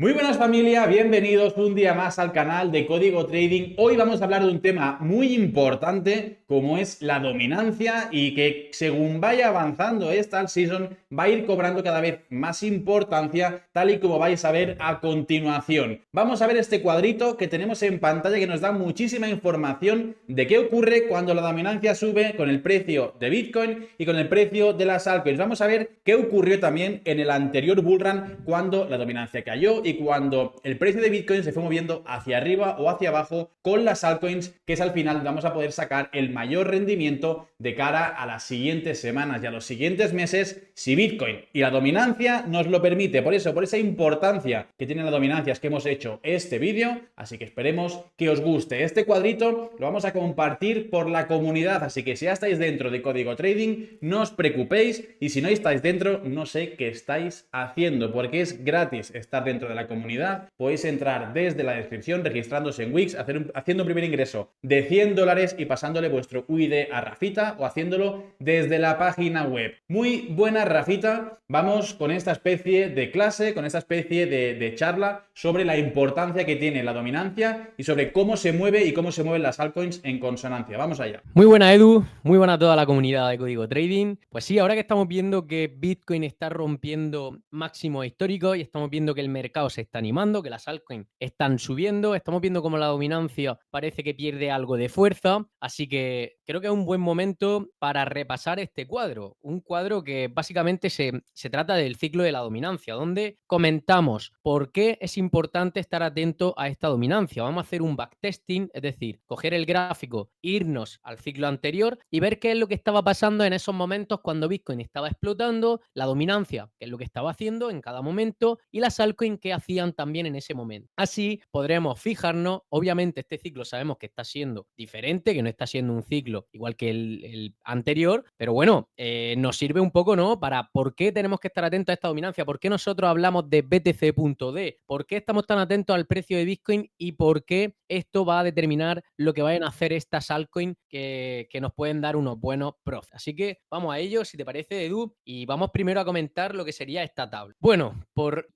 Muy buenas familia, bienvenidos un día más al canal de Código Trading. Hoy vamos a hablar de un tema muy importante como es la dominancia y que según vaya avanzando esta season va a ir cobrando cada vez más importancia tal y como vais a ver a continuación. Vamos a ver este cuadrito que tenemos en pantalla que nos da muchísima información de qué ocurre cuando la dominancia sube con el precio de Bitcoin y con el precio de las altcoins. Vamos a ver qué ocurrió también en el anterior bullrun cuando la dominancia cayó y cuando el precio de Bitcoin se fue moviendo hacia arriba o hacia abajo con las altcoins, que es al final vamos a poder sacar el mayor rendimiento de cara a las siguientes semanas y a los siguientes meses si Bitcoin y la dominancia nos lo permite. Por eso, por esa importancia que tiene la dominancia es que hemos hecho este vídeo, así que esperemos que os guste. Este cuadrito lo vamos a compartir por la comunidad, así que si ya estáis dentro de Código Trading, no os preocupéis, y si no estáis dentro, no sé qué estáis haciendo, porque es gratis estar dentro de la comunidad. Podéis entrar desde la descripción registrándose en Wix, haciendo un primer ingreso de $100 y pasándole vuestro UID a Rafita o haciéndolo desde la página web. Muy buena, Rafita. Vamos con esta especie de clase, con esta especie de charla sobre la importancia que tiene la dominancia y sobre cómo se mueve y cómo se mueven las altcoins en consonancia. Vamos allá. Muy buena, Edu, muy buena a toda la comunidad de Código Trading. Pues sí, ahora que estamos viendo que Bitcoin está rompiendo máximos históricos y estamos viendo que el mercado se está animando, que las altcoins están subiendo, estamos viendo como la dominancia parece que pierde algo de fuerza, así que creo que es un buen momento para repasar este cuadro. Un cuadro que básicamente se trata del ciclo de la dominancia, donde comentamos por qué es importante estar atento a esta dominancia. Vamos a hacer un backtesting, es decir, coger el gráfico, irnos al ciclo anterior y ver qué es lo que estaba pasando en esos momentos cuando Bitcoin estaba explotando, la dominancia, qué es lo que estaba haciendo en cada momento y las altcoins que hacían también en ese momento. Así podremos fijarnos, obviamente este ciclo sabemos que está siendo diferente, que no está siendo un ciclo igual que el anterior, pero bueno, nos sirve un poco, ¿no? Para por qué tenemos que estar atentos a esta dominancia, por qué nosotros hablamos de BTC.D, por qué estamos tan atentos al precio de Bitcoin y por qué esto va a determinar lo que vayan a hacer estas altcoins que nos pueden dar unos buenos profits. Así que vamos a ello, si te parece, Edu, y vamos primero a comentar lo que sería esta tabla. Bueno,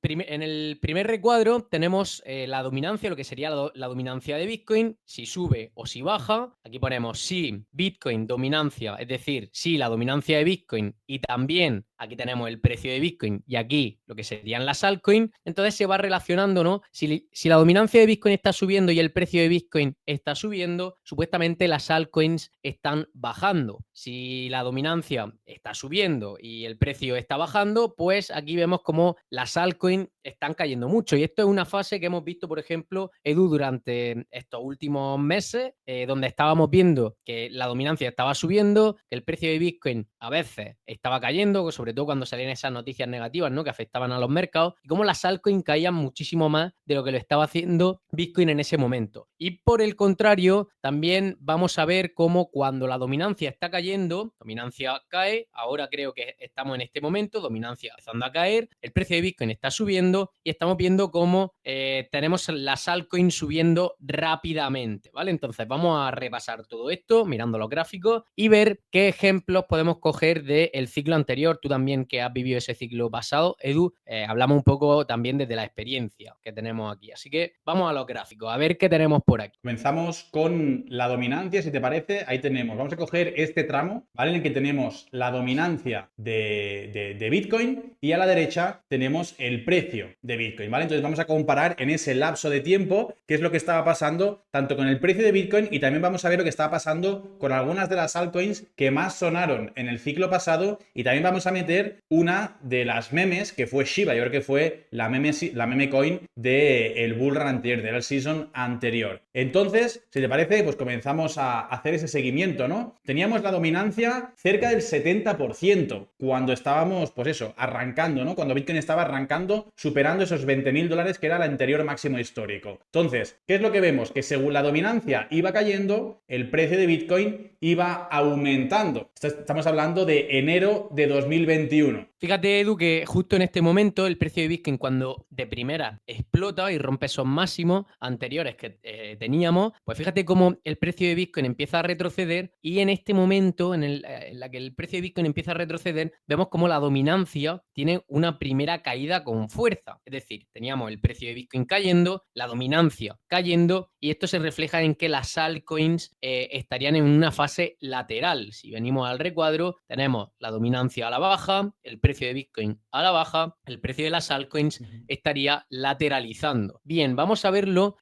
en el primer recuadro tenemos la dominancia, lo que sería la dominancia de Bitcoin, si sube o si baja. Aquí ponemos si Bitcoin dominancia, es decir, si la dominancia de Bitcoin y también aquí tenemos el precio de Bitcoin y aquí lo que serían las altcoins, entonces se va relacionando, ¿no? Si la dominancia de Bitcoin está subiendo y el precio de Bitcoin está subiendo, supuestamente las altcoins están bajando. Si la dominancia está subiendo y el precio está bajando, pues aquí vemos como las altcoins están cayendo mucho. Y esto es una fase que hemos visto, por ejemplo, Edu, durante estos últimos meses, donde estábamos viendo que la dominancia estaba subiendo, que el precio de Bitcoin a veces estaba cayendo, sobre todo cuando salían esas noticias negativas, ¿no? Que afectaban a los mercados, y cómo las altcoins caían muchísimo más de lo que lo estaba haciendo Bitcoin en ese momento. Y por el contrario, también vamos a ver cómo cuando la dominancia está cayendo, dominancia cae, ahora creo que estamos en este momento, dominancia empezando a caer, el precio de Bitcoin está subiendo y estamos viendo cómo tenemos las altcoins subiendo rápidamente, ¿vale? Entonces vamos a repasar todo esto mirando los gráficos y ver qué ejemplos podemos coger del ciclo anterior. Tú también que has vivido ese ciclo pasado, Edu, hablamos un poco también desde la experiencia que tenemos aquí. Así que vamos a los gráficos, a ver qué tenemos por aquí. Comenzamos con la dominancia, si te parece. Ahí tenemos, vamos a coger este tramo, ¿vale? En el que tenemos la dominancia de Bitcoin y a la derecha tenemos el precio de Bitcoin, ¿vale? Entonces vamos a comparar en ese lapso de tiempo qué es lo que estaba pasando tanto con el precio de Bitcoin y también vamos a ver lo que estaba pasando con algunas de las altcoins que más sonaron en el ciclo pasado y también vamos a meter una de las memes que fue Shiba. Yo creo que fue la meme coin del bullrun anterior, del season anterior. Entonces, si te parece, pues comenzamos a hacer ese seguimiento, ¿no? Teníamos la dominancia cerca del 70% cuando estábamos, pues eso, arrancando, ¿no? Cuando Bitcoin estaba arrancando, superando esos $20,000 que era el anterior máximo histórico. Entonces, ¿qué es lo que vemos? Que según la dominancia iba cayendo, el precio de Bitcoin iba aumentando. Estamos hablando de enero de 2021. Fíjate, Edu, que justo en este momento el precio de Bitcoin, cuando de primera explota y rompe esos máximos anteriores que teníamos, pues fíjate cómo el precio de Bitcoin empieza a retroceder y en este momento, en la que el precio de Bitcoin empieza a retroceder, vemos como la dominancia tiene una primera caída con fuerza. Es decir, teníamos el precio de Bitcoin cayendo, la dominancia cayendo y esto se refleja en que las altcoins estarían en una fase lateral. Si venimos al recuadro, tenemos la dominancia a la baja, el precio de Bitcoin a la baja, el precio de las altcoins estaría lateralizando. Bien, vamos a verlo,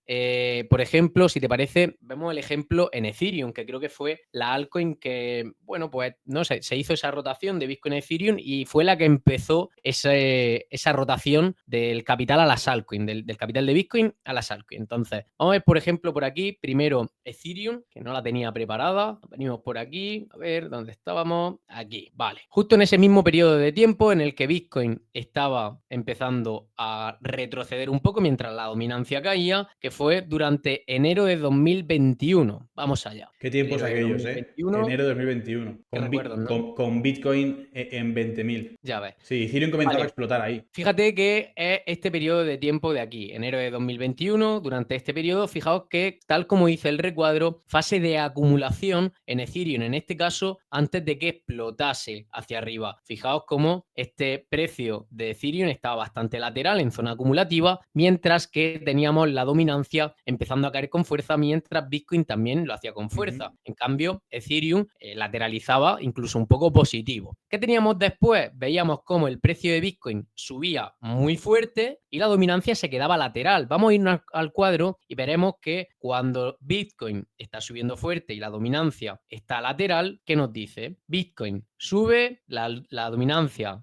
por ejemplo, si te parece, vemos el ejemplo en Ethereum, que creo que fue la altcoin que, bueno, pues no sé, se hizo esa rotación de Bitcoin a Ethereum y fue la que empezó esa rotación del capital a las altcoins, del capital de Bitcoin a las altcoins. Entonces, vamos a ver, por ejemplo, por aquí, primero Ethereum, que no la tenía preparada. Venimos por aquí, a ver dónde estábamos. Aquí, vale. Justo en ese mismo periodo de tiempo en el que Bitcoin estaba empezando a retroceder un poco mientras la dominancia caía, que fue durante enero de 2021. Vamos allá. Qué tiempos Enero de aquellos, ¿eh? 2021, Enero de 2021, que recuerdo, ¿no? con Bitcoin en 20.000. Ya ves. Sí, Ethereum comenzaba a Vale. explotar ahí. Fíjate que es este periodo de tiempo de aquí, enero de 2021. Durante este periodo, fijaos que, tal como dice el recuadro, fase de acumulación en Ethereum, en este caso, antes de que explotase hacia arriba. Fijaos cómo este precio de Ethereum estaba bastante lateral en zona acumulativa, mientras que teníamos la dominancia empezando a caer con fuerza, mientras Bitcoin también lo hacía con fuerza. En cambio, Ethereum lateralizaba incluso un poco positivo. ¿Qué teníamos después? Veíamos cómo el precio de Bitcoin subía muy fuerte y la dominancia se quedaba lateral. Vamos a irnos al cuadro y veremos que cuando Bitcoin está subiendo fuerte y la dominancia está lateral, ¿qué nos dice? Bitcoin sube, la dominancia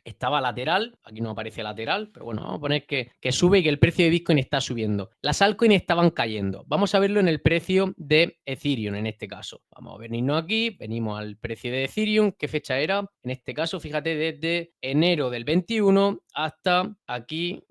estaba lateral, aquí no aparece lateral, pero bueno, vamos a poner que sube y que el precio de Bitcoin está subiendo. Las altcoins estaban cayendo. Vamos a verlo en el precio de Ethereum en este caso. Vamos a venirnos aquí, venimos al precio de Ethereum. ¿Qué fecha era? En este caso, fíjate, desde enero del 21 hasta aquí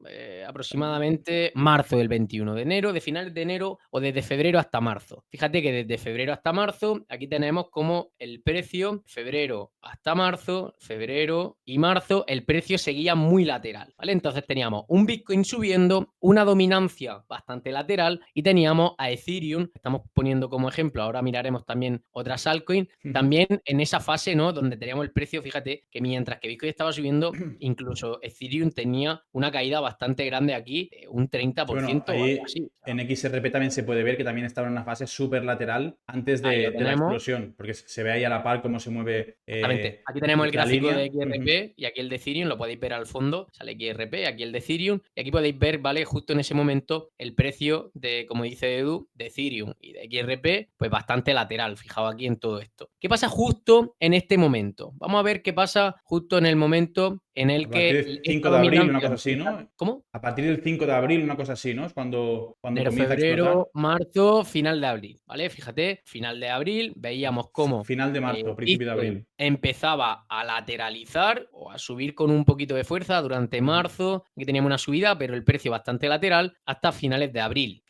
aproximadamente marzo del 21, de enero, de finales de enero o desde febrero hasta marzo. Fíjate que desde febrero hasta marzo, aquí tenemos como el precio, febrero hasta marzo, febrero y marzo, el precio seguía muy lateral, ¿vale? Entonces teníamos un Bitcoin subiendo, una dominancia bastante lateral y teníamos a Ethereum, estamos poniendo como ejemplo, ahora miraremos también otras altcoins, también en esa fase, ¿no? Donde teníamos el precio, fíjate, que mientras que Bitcoin estaba subiendo, incluso Ethereum tenía una caída bastante grande aquí, un 30% Bueno, o algo ahí así. O sea, en XRP también se puede ver que también estaba en una fase súper lateral antes ahí lo de la tenemos. explosión, porque se ve ahí a la par cómo se mueve Exactamente. Aquí tenemos el la gráfico de línea. XRP y aquí el de Ethereum, lo podéis ver al fondo, sale XRP, aquí el de Ethereum, y aquí podéis ver, ¿vale? Justo en ese momento el precio de, como dice Edu, de Ethereum y de XRP, pues bastante lateral, fijaos aquí en todo esto. ¿Qué pasa justo en este momento? Vamos a ver qué pasa justo en el momento en A el partir que del 5 esta de abril, una dominancia cosa así, empieza... ¿no? ¿Cómo? A partir del 5 de abril, una cosa así, ¿no? Es cuando Enero, comienza a explotar. febrero, marzo, final de abril, ¿vale? Fíjate, final de abril, veíamos cómo Final de marzo, principio de Bitcoin abril. empezaba a lateralizar o a subir con un poquito de fuerza durante marzo, que teníamos una subida, pero el precio bastante lateral, hasta finales de abril,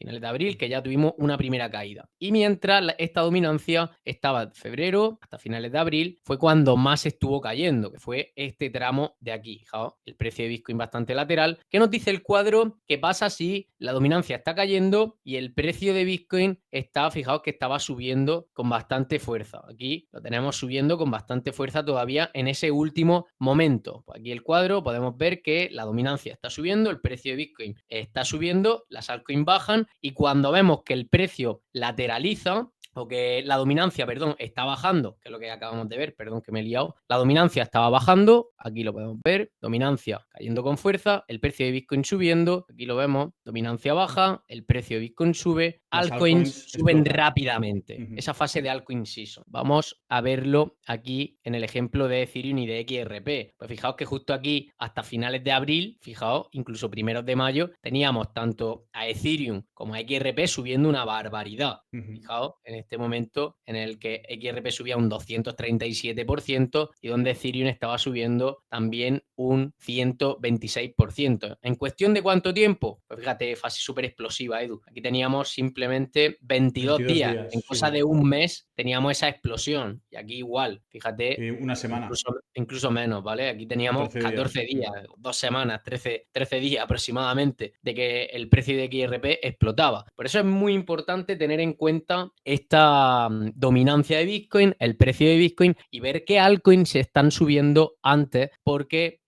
que ya tuvimos una primera caída. Y mientras esta dominancia estaba de febrero hasta finales de abril, fue cuando más estuvo cayendo, que fue este tramo de aquí. Fijaos, el precio de Bitcoin bastante lateral. ¿Qué nos dice el cuadro? ¿Qué pasa si la dominancia está cayendo y el precio de Bitcoin está, fijaos que estaba subiendo con bastante fuerza? Aquí lo tenemos subiendo con bastante fuerza todavía en ese último momento. Pues aquí el cuadro podemos ver que la dominancia está subiendo, el precio de Bitcoin está subiendo, las altcoins bajan y cuando vemos que el precio lateraliza, o que la dominancia, perdón, está bajando, que es lo que acabamos de ver, perdón que me he liado, la dominancia estaba bajando, aquí lo podemos ver, dominancia cayendo con fuerza, el precio de Bitcoin subiendo, aquí lo vemos, dominancia baja, el precio de Bitcoin sube, Las altcoins altcoins suben explotan. rápidamente, esa fase de altcoin season. Vamos a verlo aquí en el ejemplo de Ethereum y de XRP. Pues fijaos que justo aquí, hasta finales de abril, fijaos, incluso primeros de mayo, teníamos tanto a Ethereum como a XRP subiendo una barbaridad. Fijaos, en este momento en el que XRP subía un 237% y donde Ethereum estaba subiendo también un 126%. ¿En cuestión de cuánto tiempo? Pues fíjate, fase súper explosiva, Edu. Aquí teníamos simplemente 22 22 días. días, En sí, cosa sí. de un mes teníamos esa explosión. Y aquí igual, fíjate, Una semana, incluso menos, ¿vale? Aquí teníamos 14 días. 14 días, 2 semanas, 13 días aproximadamente de que el precio de XRP explotaba. Por eso es muy importante tener en cuenta esta dominancia de Bitcoin, el precio de Bitcoin y ver qué altcoins se están subiendo antes, porque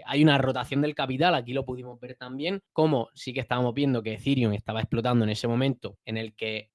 hay una rotación del capital. Aquí lo pudimos ver también, como sí que estábamos viendo que Ethereum estaba explotando en ese momento en el que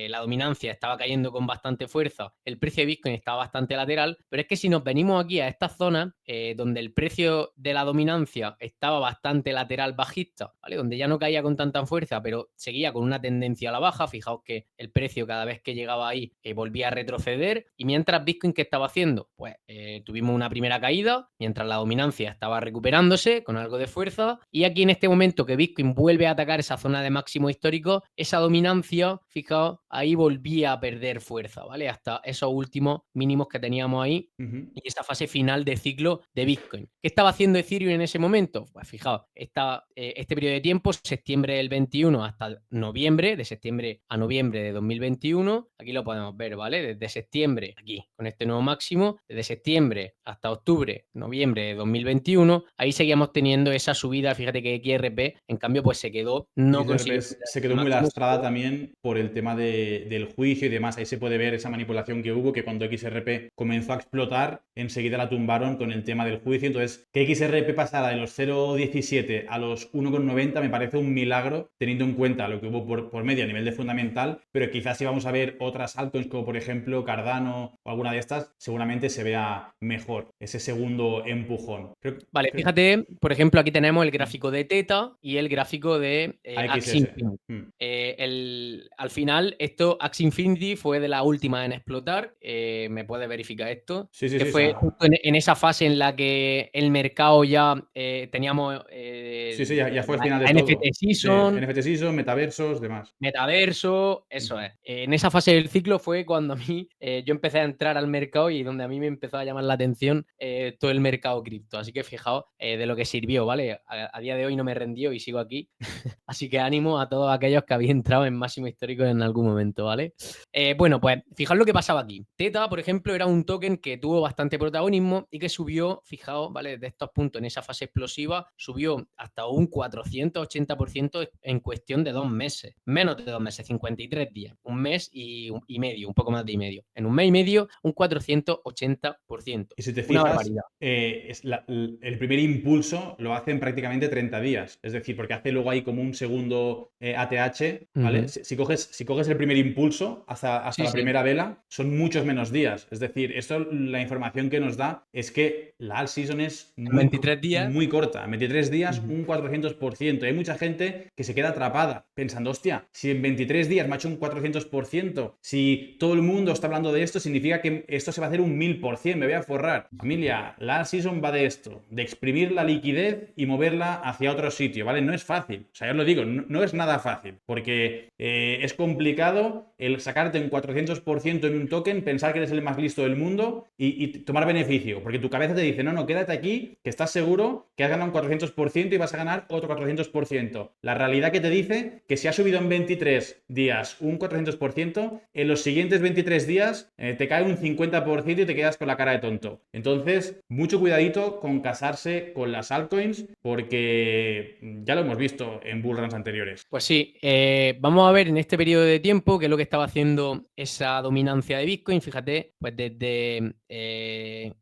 la dominancia estaba cayendo con bastante fuerza, el precio de Bitcoin estaba bastante lateral, pero es que si nos venimos aquí a esta zona donde el precio de la dominancia estaba bastante lateral bajista, ¿vale? Donde ya no caía con tanta fuerza, pero seguía con una tendencia a la baja. Fijaos que el precio cada vez que llegaba ahí volvía a retroceder, y mientras Bitcoin, ¿qué estaba haciendo? Pues tuvimos una primera caída, mientras la dominancia estaba recuperándose con algo de fuerza, y aquí en este momento que Bitcoin vuelve a atacar esa zona de máximo histórico, esa dominancia, fijaos, ahí volvía a perder fuerza, ¿vale? Hasta esos últimos mínimos que teníamos ahí y esa fase final de ciclo de Bitcoin. ¿Qué estaba haciendo Ethereum en ese momento? Pues fijaos, este periodo de tiempo, septiembre del 21 hasta noviembre, de septiembre a noviembre de 2021, aquí lo podemos ver, ¿vale? Desde septiembre, aquí, con este nuevo máximo, desde septiembre hasta octubre, noviembre de 2021, ahí seguíamos teniendo esa subida. Fíjate que XRP, en cambio, pues se quedó, no consiguió XRP superar se ese quedó muy máximo. lastrada también por el tema del juicio y demás. Ahí se puede ver esa manipulación que hubo, que cuando XRP comenzó a explotar, enseguida la tumbaron con el tema del juicio. Entonces, que XRP pasara de los 0,17 a los 1,90 me parece un milagro, teniendo en cuenta lo que hubo por medio a nivel de fundamental, pero quizás si vamos a ver otras altcoins como por ejemplo Cardano o alguna de estas, seguramente se vea mejor ese segundo empujón. Vale, fíjate, por ejemplo, aquí tenemos el gráfico de Theta y el gráfico de Axie AXS. Infinity. Al final, Axie Infinity fue de la última en explotar. ¿Me puede verificar esto? Sí, sí, Que sí. fue justo en esa fase en la que el mercado ya teníamos Sí, sí, ya fue el final de la NFT todo. De Season, NFT Season, metaversos, demás. metaverso, eso es. En esa fase del ciclo fue cuando a mí yo empecé a entrar al mercado y donde a mí me empezó a llamar la atención todo el mercado cripto. Así que fijaos de lo que sirvió, ¿vale? A día de hoy no me rendió y sigo aquí. Así que ánimo a todos aquellos que habían entrado en máximo histórico en algún momento, ¿vale? Bueno, pues fijaos lo que pasaba aquí. Theta, por ejemplo, era un token que tuvo bastante protagonismo y que subió, fijaos, ¿vale? De estos puntos en esa fase explosiva, subió hasta un 480% en cuestión de 2 meses. Menos de 2 meses, 53 días. Un mes y medio, un poco más de y medio. En un mes y medio, un 480%. Y si te Una fijas, barbaridad. el primer impulso lo hacen prácticamente 30 días. Es decir, porque hace luego ahí como un segundo ATH, ¿vale? Si coges el primer impulso hasta Sí, la sí. primera vela, son muchos menos días. Es decir, esto, la información que nos da es que la alt season es En 23 días. muy corta. En 23 días, un 400%. Hay mucha gente que se queda atrapada pensando, hostia, si en 23 días me ha hecho un 400%, si todo el mundo está hablando de esto, significa que esto se va a hacer un 1000%, me voy a forrar. Familia, la season va de esto, de exprimir la liquidez y moverla hacia otro sitio, ¿vale? No es fácil, o sea, ya os lo digo, no es nada fácil, porque es complicado el sacarte un 400% en un token, pensar que eres el más listo del mundo y tomar beneficio, porque tu cabeza te dice, no, quédate aquí, que estás seguro que has ganado un 400% y vas a ganar otro 400%. La realidad que te dice que si has subido en 23 días un 400%, en los siguientes 23 días te cae un 50% y te quedas con la cara de tonto. Entonces, mucho cuidadito con casarse con las altcoins, porque ya lo hemos visto en bullruns anteriores. Pues sí, vamos a ver en este periodo de tiempo qué es lo que estaba haciendo esa dominancia de Bitcoin. Fíjate, pues desde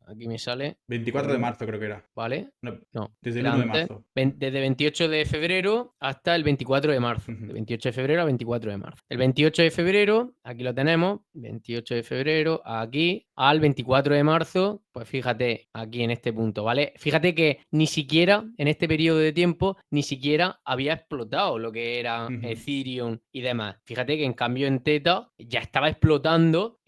aquí me sale 24 de marzo creo que era. ¿vale? No, Desde el era 1 de antes. marzo. Desde 28 de febrero hasta el 24 de marzo. De 28 de febrero a 24 de marzo. El 28 de febrero, aquí lo tenemos, 28 de febrero, aquí, al 24 de marzo, pues fíjate, aquí en este punto, ¿vale? Fíjate que ni siquiera en este periodo de tiempo, ni siquiera había explotado lo que era Ethereum y demás. Fíjate que en cambio en Theta ya estaba explotando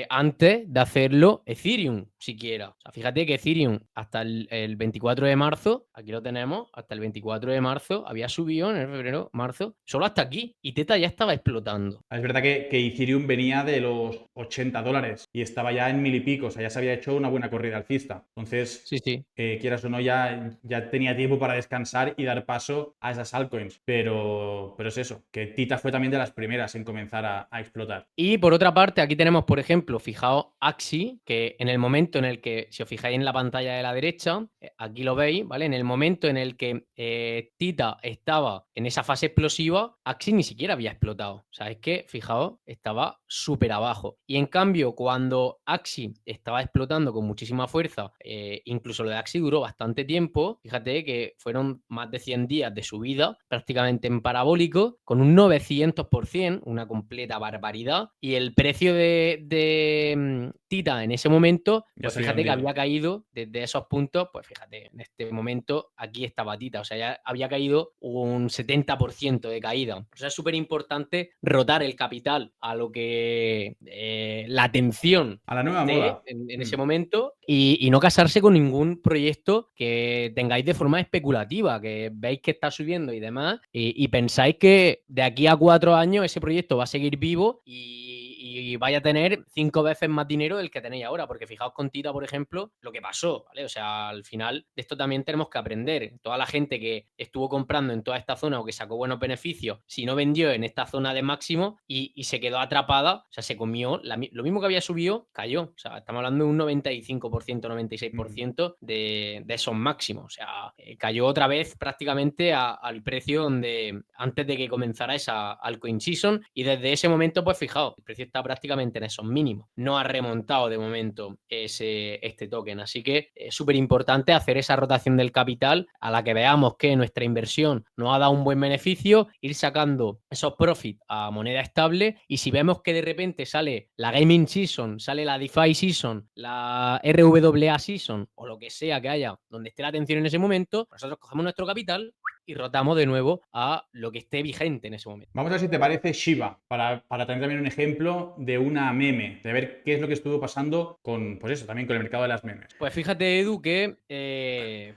antes de hacerlo Ethereum, siquiera. O sea, fíjate que Ethereum hasta el 24 de marzo, aquí lo tenemos, hasta el 24 de marzo había subido en el febrero, marzo, solo hasta aquí. Y Theta ya estaba explotando. Es verdad que Ethereum venía de los $80 y estaba ya en 1000 y pico, o sea, ya se había hecho una buena corrección. corrida alcista. Entonces, Sí, sí. quieras o no, ya tenía tiempo para descansar y dar paso a esas altcoins. Pero es eso, que Tita fue también de las primeras en comenzar a explotar. Y por otra parte, aquí tenemos, por ejemplo, fijaos Axi, que en el momento en el que, si os fijáis en la pantalla de la derecha, aquí lo veis, ¿vale? En el momento en el que Tita estaba en esa fase explosiva, Axi ni siquiera había explotado. O sea, es que, fijaos, estaba súper abajo. Y en cambio, cuando Axi estaba explotando con muchísima fuerza, incluso lo de Axi duró bastante tiempo, fíjate que fueron más de 100 días de subida, prácticamente en parabólico, con un 900%, una completa barbaridad. Y el precio de Tita en ese momento, Ya pues se había fíjate que hundido. había caído desde esos puntos, pues fíjate, en este momento aquí estaba Tita, o sea, ya había caído un 70% de caída. O sea, es súper importante rotar el capital a lo que la atención A la nueva esté moda. en ese momento y no casarse con ningún proyecto que tengáis de forma especulativa, que veis que está subiendo y demás, y pensáis que de aquí a 4 años ese proyecto va a seguir vivo y vaya a tener 5 veces más dinero del que tenéis ahora, porque fijaos con Tita, por ejemplo, lo que pasó, ¿vale? O sea, al final de esto también tenemos que aprender. Toda la gente que estuvo comprando en toda esta zona o que sacó buenos beneficios, si no vendió en esta zona de máximo y se quedó atrapada, o sea, se comió lo mismo que había subido, cayó. O sea, estamos hablando de un 95%, 96% de esos máximos. O sea, cayó otra vez prácticamente al precio donde antes de que comenzara esa altcoin season, y desde ese momento, pues fijaos, el precio está prácticamente en esos mínimos. No ha remontado de momento este token. Así que es súper importante hacer esa rotación del capital a la que veamos que nuestra inversión nos ha dado un buen beneficio, ir sacando esos profits a moneda estable, y si vemos que de repente sale la gaming season, sale la DeFi season, la RWA season o lo que sea que haya donde esté la atención en ese momento, nosotros cogemos nuestro capital y rotamos de nuevo a lo que esté vigente en ese momento. Vamos a ver si te parece Shiba, para tener también un ejemplo de una meme, de ver qué es lo que estuvo pasando con, pues eso, también con el mercado de las memes. Pues fíjate, Edu, que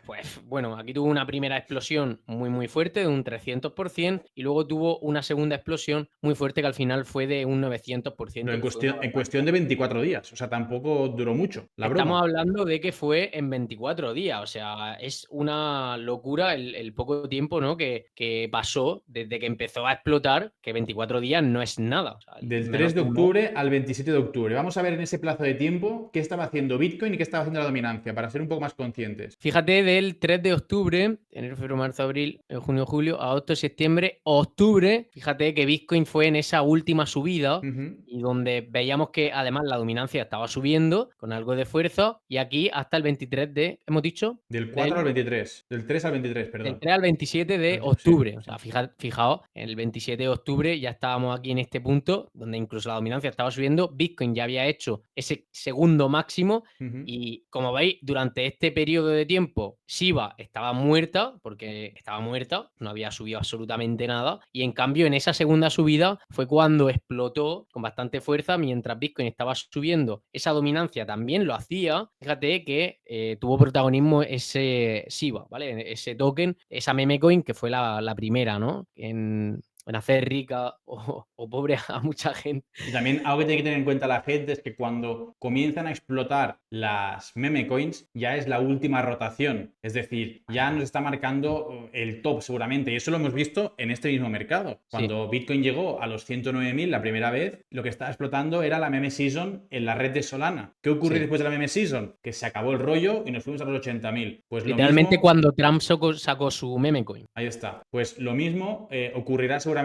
pues bueno, aquí tuvo una primera explosión muy fuerte de un 300% y luego tuvo una segunda explosión muy fuerte que al final fue de un 900%, Pero que fue una en barbaridad. cuestión de 24 días, o sea, tampoco duró mucho la Estamos broma. hablando de que fue en 24 días, o sea, es una locura el poco tiempo, ¿no? que pasó desde que empezó a explotar, que 24 días no es nada. O sea, Del menos 3 de de un mes. octubre al 27 de octubre. Vamos a ver en ese plazo de tiempo qué estaba haciendo Bitcoin y qué estaba haciendo la dominancia, para ser un poco más conscientes. Fíjate, del 3 de octubre, enero, febrero, marzo, abril, junio, julio, agosto, septiembre, octubre, fíjate que Bitcoin fue en esa última subida y donde veíamos que además la dominancia estaba subiendo con algo de fuerza, y aquí hasta el 23 hemos dicho, Del 4 al 23. Del 3 al 23, del perdón. 3 al 27 de Sí. octubre. O sea, fijaos, el 27 de octubre ya estábamos aquí en este punto, donde incluso la dominancia estaba subiendo, Bitcoin ya había hecho ese segundo máximo, y como veis, durante este periodo de tiempo, Shiba estaba muerta, porque estaba muerta, no había subido absolutamente nada, y en cambio en esa segunda subida fue cuando explotó con bastante fuerza, mientras Bitcoin estaba subiendo, esa dominancia también lo hacía. Fíjate que tuvo protagonismo ese Shiba, ¿vale? Ese token, esa meme coin que fue la primera, ¿no? En hacer rica o pobre a mucha gente. Y también algo que tiene que tener en cuenta la gente es que cuando comienzan a explotar las meme coins ya es la última rotación. Es decir, ya nos está marcando el top seguramente. Y eso lo hemos visto en este mismo mercado. Sí. Cuando Bitcoin llegó a los 109.000 la primera vez, lo que estaba explotando era la meme season en la red de Solana. ¿Qué ocurrió Sí. después de la meme season? Que se acabó el rollo y nos fuimos a los 80.000. Pues lo Literalmente mismo. cuando Trump sacó su meme coin. Ahí está. Pues lo mismo ocurrirá seguramente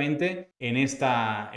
en esta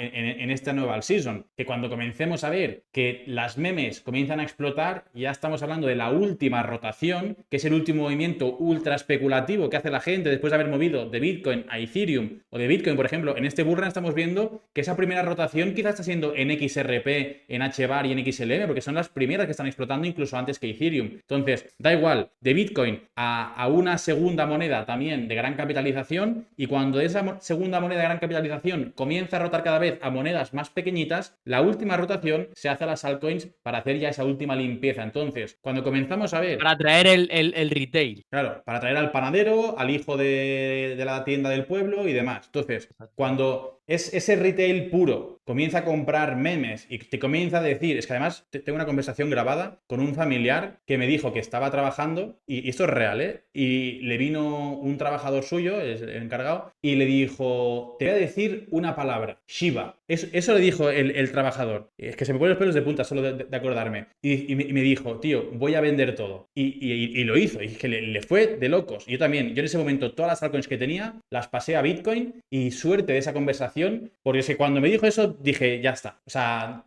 nueva season. Que cuando comencemos a ver que las memes comienzan a explotar, ya estamos hablando de la última rotación, que es el último movimiento ultra especulativo que hace la gente después de haber movido de Bitcoin a Ethereum o de Bitcoin, por ejemplo. En este bullrun estamos viendo que esa primera rotación quizás está siendo en XRP, en HBAR y en XLM, porque son las primeras que están explotando incluso antes que Ethereum. Entonces, da igual, de Bitcoin a una segunda moneda también de gran capitalización, y cuando esa segunda moneda de gran capitalización comienza a rotar cada vez a monedas más pequeñitas, la última rotación se hace a las altcoins para hacer ya esa última limpieza. Entonces, cuando comenzamos a ver... Para traer el retail. Claro, para traer al panadero, al hijo de la tienda del pueblo y demás. Entonces, cuando es ese retail puro. Comienza a comprar memes y te comienza a decir, es que además tengo una conversación grabada con un familiar que me dijo que estaba trabajando, y esto es real, ¿eh? Y le vino un trabajador suyo, es el encargado, y le dijo, te voy a decir una palabra, Shiba. Eso le dijo el trabajador. Es que se me ponen los pelos de punta solo de acordarme. Y me dijo, tío, voy a vender todo. Y lo hizo, y es que le fue de locos. Y yo también, yo en ese momento todas las altcoins que tenía las pasé a Bitcoin, y suerte de esa conversación, porque es que cuando me dijo eso dije, ya está. O sea,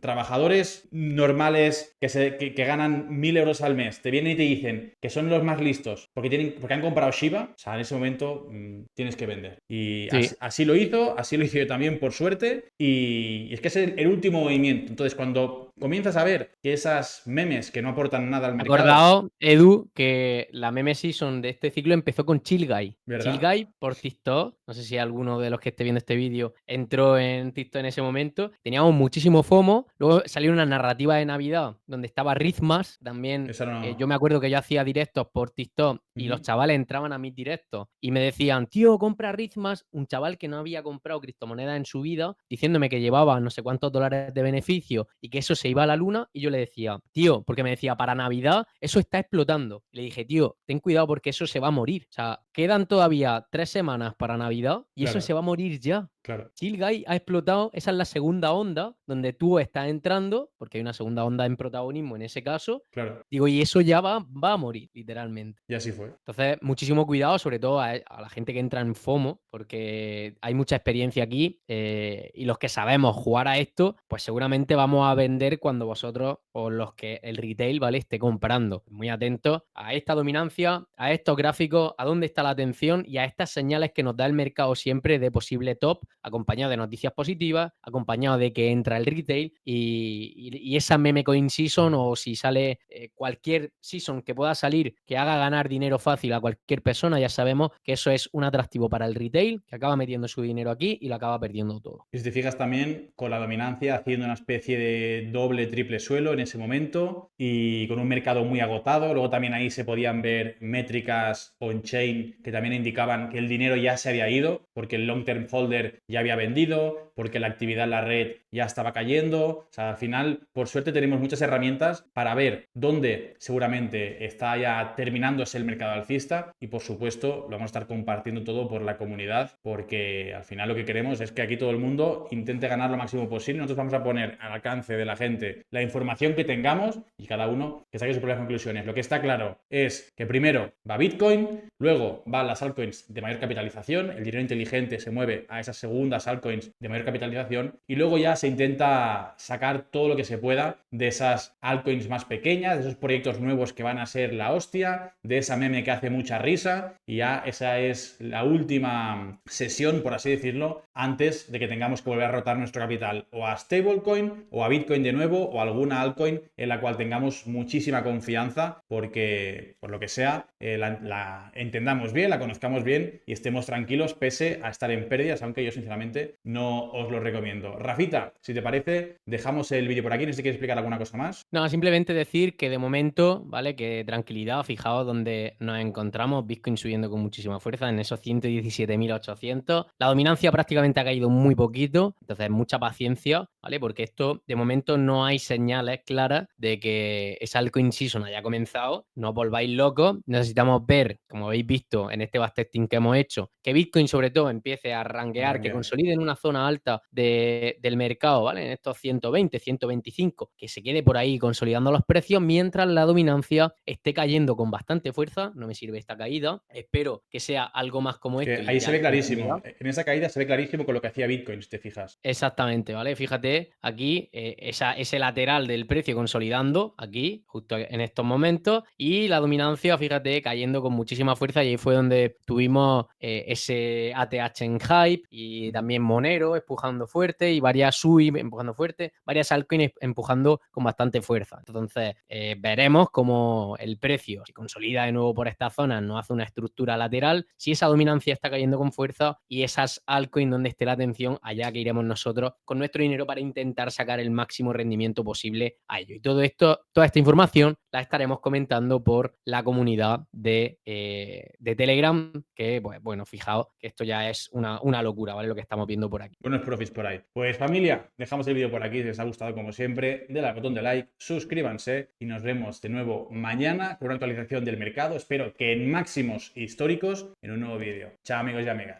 trabajadores normales que ganan 1.000 euros al mes, te vienen y te dicen que son los más listos porque han comprado Shiba, o sea, en ese momento tienes que vender. Y Sí. así lo hizo yo también por suerte, y es que es el último movimiento. Entonces, cuando comienzas a ver que esas memes que no aportan nada al Me he mercado, acordado, Edu, que la meme season de este ciclo empezó con Chill Guy. Chill ¿verdad? Guy por TikTok, no sé si alguno de los que esté viendo este vídeo entró en TikTok en ese momento. Teníamos muchísimo FOMO. Luego salió una narrativa de Navidad donde estaba Rizmas. También Eso yo no. me acuerdo que yo hacía directos por TikTok y los Ujú. chavales entraban a mis directos y me decían, tío, compra Rizmas. Un chaval que no había comprado criptomonedas en su vida, diciéndome que llevaba no sé cuántos dólares de beneficio y que eso se iba a la luna. Y yo le decía, tío, porque me decía, para Navidad eso está explotando. Le dije, tío, ten cuidado porque eso se va a morir. O sea, quedan todavía 3 semanas para Navidad y eso Claro, se va a morir ya. claro, Chill Guy ha explotado, esa es la segunda onda donde tú estás entrando, porque hay una segunda onda en protagonismo en ese caso. claro. Digo, y eso ya va a morir, literalmente. Y así fue. Entonces, muchísimo cuidado, sobre todo a la gente que entra en FOMO, porque hay mucha experiencia aquí y los que sabemos jugar a esto, pues seguramente vamos a vender cuando vosotros o los que el retail, ¿vale?, esté comprando. Muy atentos a esta dominancia, a estos gráficos, a dónde está la atención y a estas señales que nos da el mercado siempre de posible top, acompañado de noticias positivas, acompañado de que entra el retail y esa meme coin season, o si sale cualquier season que pueda salir que haga ganar dinero fácil a cualquier persona, ya sabemos que eso es un atractivo para el retail, que acaba metiendo su dinero aquí y lo acaba perdiendo todo. Y si te fijas también con la dominancia haciendo una especie de doble, triple suelo en ese momento, y con un mercado muy agotado. Luego también ahí se podían ver métricas on-chain que también indicaban que el dinero ya se había ido, porque el long-term holder ya había vendido, porque la actividad en la red ya estaba cayendo. O sea, al final, por suerte, tenemos muchas herramientas para ver dónde seguramente está ya terminándose el mercado alcista, y por supuesto lo vamos a estar compartiendo todo por la comunidad, porque al final lo que queremos es que aquí todo el mundo intente ganar lo máximo posible. Nosotros vamos a poner al alcance de la gente la información que tengamos y cada uno que saque sus propias conclusiones. Lo que está claro es que primero va Bitcoin, luego van las altcoins de mayor capitalización, el dinero inteligente se mueve a esas segundas altcoins de mayor capitalización, y luego ya se intenta sacar todo lo que se pueda de esas altcoins más pequeñas, de esos proyectos nuevos que van a ser la hostia, de esa meme que hace mucha risa, y ya esa es la última sesión, por así decirlo, antes de que tengamos que volver a rotar nuestro capital o a stablecoin o a Bitcoin de nuevo o a alguna altcoin en la cual tengamos muchísima confianza, porque por lo que sea la entendamos bien, la conozcamos bien y estemos tranquilos pese a estar en pérdidas, aunque yo sinceramente no os lo recomiendo. Rafita, si te parece, dejamos el vídeo por aquí. No sé si quieres explicar alguna cosa más. No, simplemente decir que de momento, ¿vale? Que tranquilidad, fijaos donde nos encontramos, Bitcoin subiendo con muchísima fuerza en esos 117.800. La dominancia prácticamente ha caído muy poquito, entonces mucha paciencia, ¿vale? Porque esto, de momento, no hay señales claras de que esa altcoin season haya comenzado. No os volváis locos, necesitamos ver, como habéis visto en este backtesting que hemos hecho, que Bitcoin sobre todo empiece a rankear, que consolide en una zona alta del mercado, ¿vale? En estos 120, 125, que se quede por ahí consolidando los precios mientras la dominancia esté cayendo con bastante fuerza. No me sirve esta caída. Espero que sea algo más como esto Que y ahí se ya ve de continuidad. clarísimo. En esa caída se ve clarísimo con lo que hacía Bitcoin, si te fijas. Exactamente, ¿vale? Fíjate aquí ese lateral del precio consolidando aquí, justo en estos momentos, y la dominancia, fíjate, cayendo con muchísima fuerza, y ahí fue donde tuvimos ese ATH en hype y también Monero empujando fuerte y varias SUI empujando fuerte, varias altcoins empujando con bastante fuerza. Entonces, veremos cómo el precio se consolida de nuevo por esta zona, no hace una estructura lateral, si esa dominancia está cayendo con fuerza y esas altcoins donde esté la atención, allá que iremos nosotros con nuestro dinero para intentar sacar el máximo rendimiento posible a ello. Y todo esto, toda esta información la estaremos comentando por la comunidad de Telegram, que, pues, bueno, fijaos que esto ya es una locura, ¿vale? lo que estamos viendo por aquí. Buenos profits por ahí. Pues familia, dejamos el vídeo por aquí. Si les ha gustado como siempre, denle al botón de like, suscríbanse y nos vemos de nuevo mañana con una actualización del mercado. Espero que en máximos históricos en un nuevo vídeo. Chao amigos y amigas.